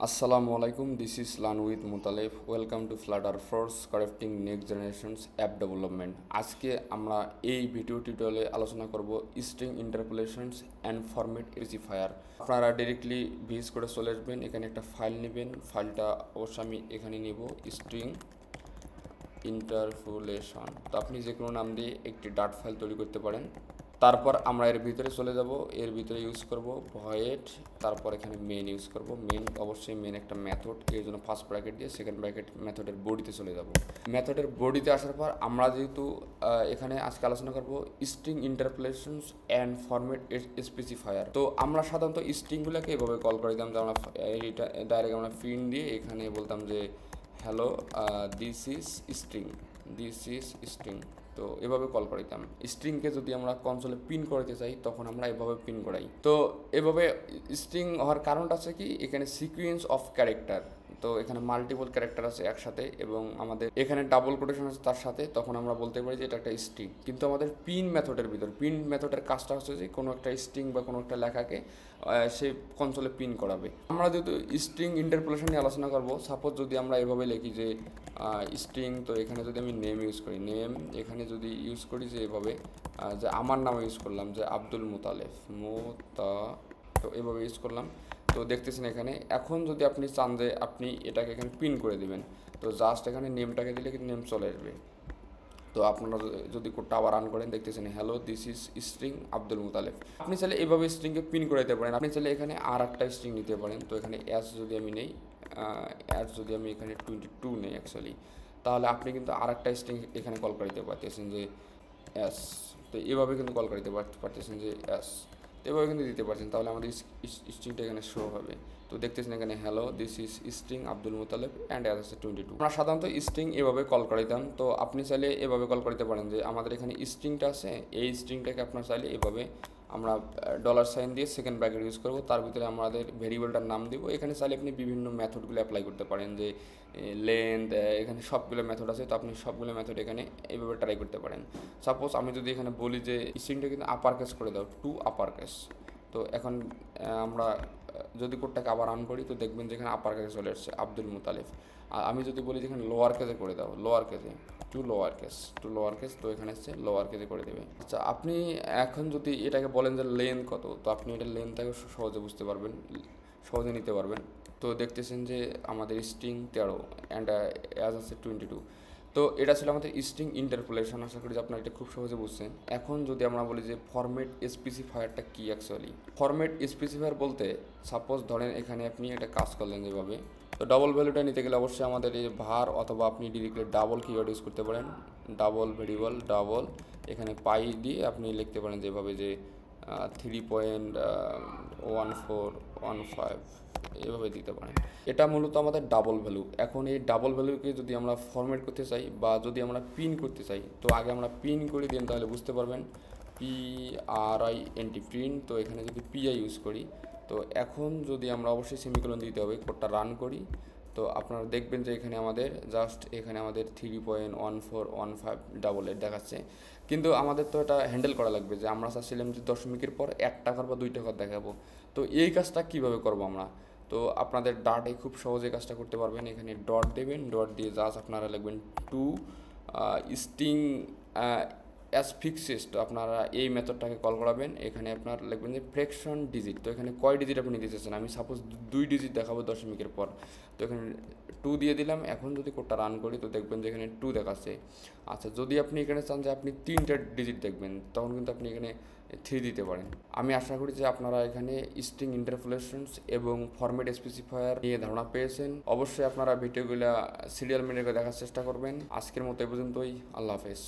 আসসালামু আলাইকুম, this is learn with Mutalef. Welcome to Flutter force crafting next generations app development. আজকে আমরা এই ভিডিও টিউটোরিয়ালে আলোচনা করব string interpolations and format specifier. আপনারা ডিরেক্টলি ভিজ করে চলে আসবেন, এখানে একটা ফাইল নেবেন। ফাইলটা অবশ্যই আমি এখানে নিব, স্ট্রিং ইন্টারপোলেশন। তো আপনি যে কোনো নাম দিয়ে একটি ডাট ফাইল তৈরি করতে পারেন। তারপর আমরা এর ভিতরে চলে যাব, এর ভিতরে ইউজ করব ভয়েড, তারপর এখানে মেন ইউজ করব। মেন অবশ্যই মেন একটা মেথড, এর জন্য ফার্স্ট ব্র্যাকেট দিয়ে সেকেন্ড ব্র্যাকেট মেথডের বডিতে চলে যাব। মেথডের বডিতে আসার পর আমরা যেহেতু এখানে আজকে আলোচনা করব string interpolations and format specifier. তো আমরা সাধারণত স্ট্রিংগুলোকে এভাবে কল করে দিতাম যে আমরা এইটা ডাইরেক্ট আমরা প্রিন্ট দিয়ে এখানে বলতাম যে hello this is string, this is string. তো এভাবে কল করাইতাম। স্ট্রিংকে যদি আমরা কনসোলে পিন করতে চাই তখন আমরা এভাবে পিন করাই। তো এভাবে স্ট্রিং হওয়ার কারণটা আছে কি, এখানে সিকুয়েন্স অফ ক্যারেক্টার, তো এখানে মাল্টিপল ক্যারেক্টার আছে একসাথে এবং আমাদের এখানে ডাবল কোটেশন আছে তার সাথে, তখন আমরা বলতে পারি যে এটা একটা স্ট্রিং। কিন্তু আমাদের পিন মেথডের ভিতর, পিন মেথডের কাজটা হচ্ছে যে কোনো একটা স্ট্রিং বা কোনো একটা লেখাকে সে কনসোলে পিন করাবে। আমরা যেহেতু স্ট্রিং ইন্টারপোলেশন নিয়ে আলোচনা করবো, সাপোজ যদি আমরা এভাবে লিখি যে স্ট্রিং, তো এখানে যদি আমি নেম ইউজ করি, নেম এখানে যদি ইউজ করি যে এভাবে যে আমার নাম ইউজ করলাম যে আব্দুল মুতালেফ তো এভাবে ইউজ করলাম। তো দেখতেছেন এখানে। এখন যদি আপনি চান যে আপনি এটাকে এখানে পিন করে দিবেন, তো জাস্ট এখানে নেমটাকে দিলে কিন্তু নেম চলে আসবে। তো আপনারা যদি কোডটা আবার রান করেন, দেখতেছেন hello this is string Abdul Mutalef. আপনি চাইলে এভাবে স্ট্রিংকে পিন করে দিতে পারেন। আপনি চাইলে এখানে আর একটা স্ট্রিং নিতে পারেন। তো এখানে অ্যাস যদি আমি নেই, অ্যাস যদি আমি এখানে 22 নেই অ্যাকচুয়ালি, তাহলে আপনি কিন্তু আর একটা স্ট্রিং এখানে কল করে দিতে পারতেছেন যে অ্যাস। তো এভাবে কিন্তু কল করে দিতে পারতেছেন যে অ্যাস, তো এভাবে কিন্তু দিতে পারছেন। তাহলে আমাদের স্ট্রিংটা এখানে শো হবে। তো দেখতেছেন এখানে hello this is string Abdul Mutaleb and as আছে 22। আমরা সাধারণত স্ট্রিং এভাবে কল করাইতাম। তো আপনি চাইলে এভাবে কল করতে পারেন যে আমাদের এখানে স্ট্রিংটা আছে, এই স্ট্রিংটাকে আপনার চাইলে এভাবে আমরা $সাইন দিয়ে সেকেন্ড ব্র্যাকেট ইউজ করবো, তার ভিতরে আমাদের ভেরিয়েবলটার নাম দিব। এখানে চাইলে আপনি বিভিন্ন মেথডগুলো অ্যাপ্লাই করতে পারেন, যে লেন্থ, এখানে সবগুলো মেথড আছে। তো আপনি সবগুলো মেথড এখানে এইভাবে ট্রাই করতে পারেন। সাপোজ আমি যদি এখানে বলি যে স্ট্রিংটা কিন্তু আপার কেস করে দাও, টু আপার কেস। তো এখন আমরা যদি কোডটাকে আবার রান করি, তো দেখবেন যেখানে আপার কেসে চলে আসছে আব্দুল মুতালিফ। আর আমি যদি বলি যেখানে লোয়ার কেসে করে দাও, লোয়ার কেসে টু লোয়ার কেস, তো এখানে হচ্ছে লোয়ার কেসে করে দেবে। আচ্ছা, আপনি এখন যদি এটাকে বলেন যে লেন্থ কত, তো আপনি এটা লেন্থটাকে সহজে বুঝতে পারবেন, সহজে নিতে পারবেন। তো দেখতেছেন যে আমাদের স্ট্রিং 13 অ্যান্ড অ্যাজ আছে 22। তো এটা ছিল আমাদের স্ট্রিং ইন্টারপোলেশন। আশা করি যে আপনারা এটা খুব সহজে বুঝছেন। এখন যদি আমরা বলি যে ফরম্যাট স্পেসিফায়ারটা কী, অ্যাকচুয়ালি ফরম্যাট স্পেসিফায়ার বলতে সাপোজ ধরেন এখানে আপনি একটা কাজ করলেন যেভাবে, তো ডাবল ভ্যালুটা নিতে গেলে অবশ্যই আমাদের এই ভার অথবা আপনি ডিরেক্টলি ডাবল কিওয়ার্ড ইউজ করতে পারেন। ডাবল ভেরিয়েবল ডাবল, এখানে পাই দিয়ে আপনি লিখতে পারেন যেভাবে যে 3.1415 এভাবে দিতে পারেন। এটা মূলত আমাদের ডাবল ভ্যালু। এখন এই ডাবল ভ্যালুকে যদি আমরা ফরম্যাট করতে চাই বা যদি আমরা পিন করতে চাই, তো আগে আমরা পিন করে দিন, তাহলে বুঝতে পারবেন PRINT প্রিন্ট। তো এখানে যদি PI ইউজ করি, তো এখন যদি আমরা অবশ্যই সেমিকোলন দিতে হবে, কোডটা রান করি, তো আপনারা দেখবেন যে এখানে আমাদের জাস্ট এখানে আমাদের 3.1415 দেখাচ্ছে। কিন্তু আমাদের তো এটা হ্যান্ডেল করা লাগবে, যে আমরা চাচ্ছিলাম যে দশমিকের পর 1 টাকার বা 2 টাকার দেখাবো। তো এই কাজটা কিভাবে করব আমরা, তো আপনাদের ডাটে খুব সহজে কাজটা করতে পারবেন। এখানে ডট দেবেন, ডট দিয়ে জাস্ট আপনারা লিখবেন টু স্ট্রিং অ্যাজ ফিক্সেস। তো আপনারা এই মেথডটাকে কল করাবেন। এখানে আপনার লিখবেন যে ফ্র্যাকশন ডিজিট, তো এখানে কয় ডিজিট আপনি নিতে চাচ্ছেন। আমি সাপোজ 2 ডিজিট দেখাবো দশমিকের পর, তো এখানে 2 দিয়ে দিলাম। এখন যদি কোডটা রান করি, তো দেখবেন যে এখানে 2 দেখাচ্ছে। আচ্ছা, যদি আপনি এখানে চান যে আপনি 3টা ডিজিট দেখবেন, তখন কিন্তু আপনি এখানে 3 দিতে পারেন। আমি আশা করি যে আপনারা এখানে স্ট্রিং ইন্টারপোলেশনস এবং ফরম্যাট স্পেসিফায়ার নিয়ে ধারণা পেয়েছেন। অবশ্যই আপনারা ভিডিওগুলো সিরিয়াল মেনে দেখার চেষ্টা করবেন। আজকের মতো এ পর্যন্তই। আল্লাহ হাফেজ।